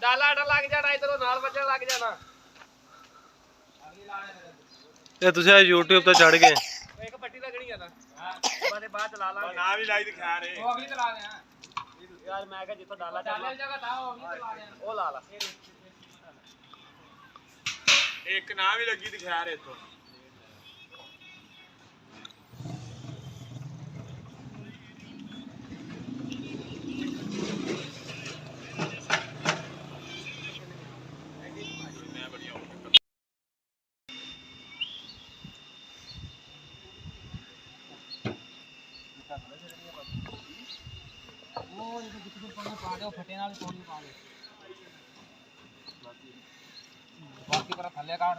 डाला लग जाना इधरों नाल बजन लग जाना ये तुझे YouTube ਤੇ ਚੜ ਗਏ एक पट्टी लगनी है ना बारे बाद चला ला ना भी लाई दिखा रहे वो अभी चला रहे हैं यार मैं कह जितो डाला डाले जगह था वो अभी चला रहे हैं वो ला ला एक ना भी लगी दिखा रहे तो फटे नाल पानी पा दे बाकी पर थल्ले काट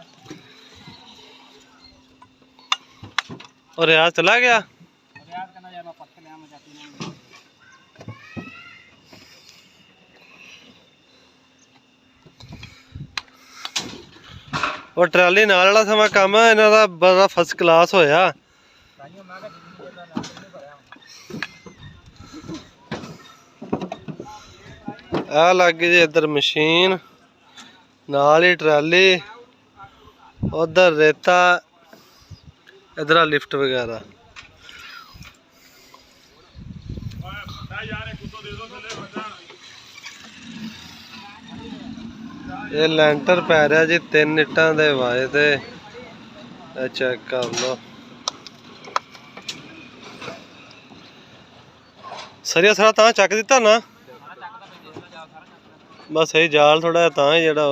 और रियाज चला गया रियाज करना यार मैं पत्थर ले मैं जाती नहीं और ट्राली नाल वाला समा काम इन्हां दा बड़ा फर्स्ट क्लास होया आ लग गई जी इधर मशीन नाल ही ट्राली उधर रेता इधर लिफ्ट वगैरह ये लैंटर पै रहा जी 3 इट्टां दे वाए ते चेक कर लो सरिया सारा तां चक दिता ना बस यही जाल थोड़ा तां ही जेड़ा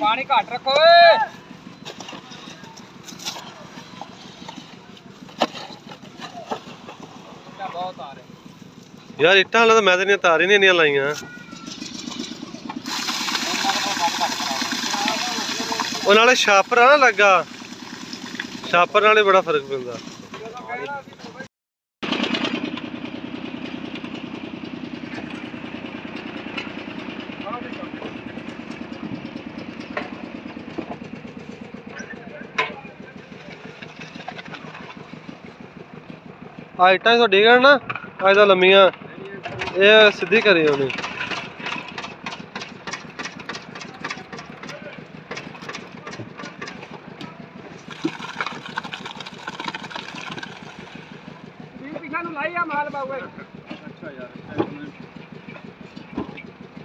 पानी घट रखो बहुत आ रहे यार इट्टां वाला तो मैं तो तार ही नहीं लाइया ਉਹ ਨਾਲੇ ਛਾਪਰ ਆ ਨਾ ਲੱਗਾ ਛਾਪਰ ਨਾਲੇ ਬੜਾ ਫਰਕ ਪੈਂਦਾ ਆਈਟਾਂ ਤੁਹਾਡੀ ਗਣ ਨਾ ਅੱਜ ਤਾਂ ਲੰਮੀਆਂ ਇਹ ਸਿੱਧੀ ਕਰੀ ਉਹਨੇ लाइए माल बाबू अच्छा यार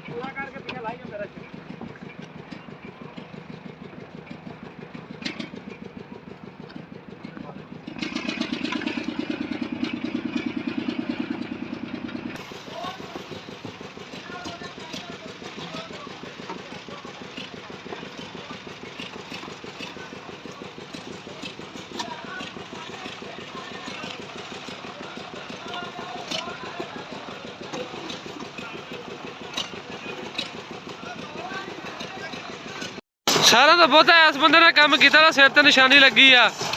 पूरा करके पीछे लाइए मेरा सारा तो बहुत है इस बंदे ने काम किया सिर ते निशानी लगी आ